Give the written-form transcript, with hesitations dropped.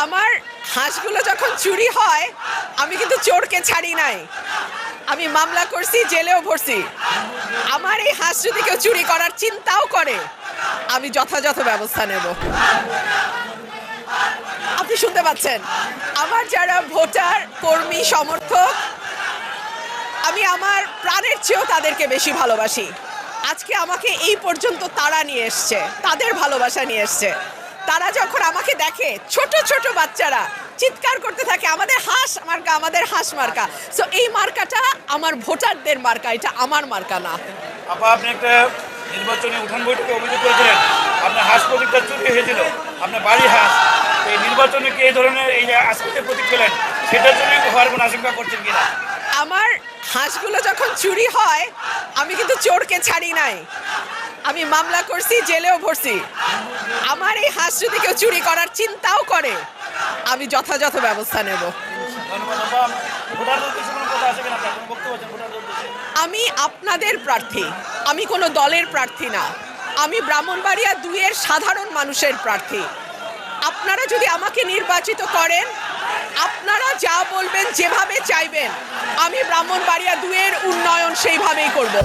আমার হাঁসগুলো যখন চুরি হয় আমি কিন্তু চোরকে ছাড়ি নাই, আমি মামলা করছি, জেলেও ভরছি। আমার এই হাঁস যদি কেউ চুরি করার চিন্তাও করে আমি যথাযথ ব্যবস্থা নেব। আপনি শুনতে পাচ্ছেন, আমার যারা ভোটার কর্মী সমর্থক, আমি আমার প্রাণের চেয়েও তাদেরকে বেশি ভালোবাসি। আজকে আমাকে এই পর্যন্ত তারা নিয়ে এসছে, তাদের ভালোবাসা নিয়ে এসছে। তারা যখন আমাকে দেখে, ছোট ছোট বাচ্চারা চিৎকার করতে থাকে আমাদের হাঁস মার্কা, আমাদের হাঁস মার্কা। সো এই মার্কাটা আমার ভোটারদের মার্কা, এটা আমার মার্কা না। আপা, আপনি একটা নির্বাচনী উঠান বৈঠকে অভিযোগ করেছিলেন আপনার হাঁস প্রতীকটা চুরি হয়েছিল, আপনার বাড়ি হাঁস। এই নির্বাচনে কি এই ধরনের এই যে আজকে প্রতীক পেলেন সেটার জন্য হওয়ার কোনো আশঙ্কা করছেন কিনা? আমার হাঁসগুলো যখন চুরি হয় আমি কিন্তু চোরকে ছাড়ি নাই, আমি মামলা করছি, জেলেও ভরছি। আমার এই হাঁস যদি কেউ চুরি করার চিন্তাও করে আমি যথাযথ ব্যবস্থা নেব। ধন্যবাদ আপা। ভোটারদের উদ্দেশ্যে কোনো কথা আছে কিনা, আপনার কোনো বক্তব্য আছেন ভোটারদের উদ্দেশ্যে? আমি আপনাদের প্রার্থী, আমি কোনো দলের প্রার্থী না, আমি ব্রাহ্মণবাড়িয়া 2-এর সাধারণ মানুষের প্রার্থী। আপনারা যদি আমাকে নির্বাচিত করেন, আপনারা যা বলবেন, যেভাবে চাইবেন, আমি ব্রাহ্মণবাড়িয়া 2-এর উন্নয়ন সেইভাবেই করব।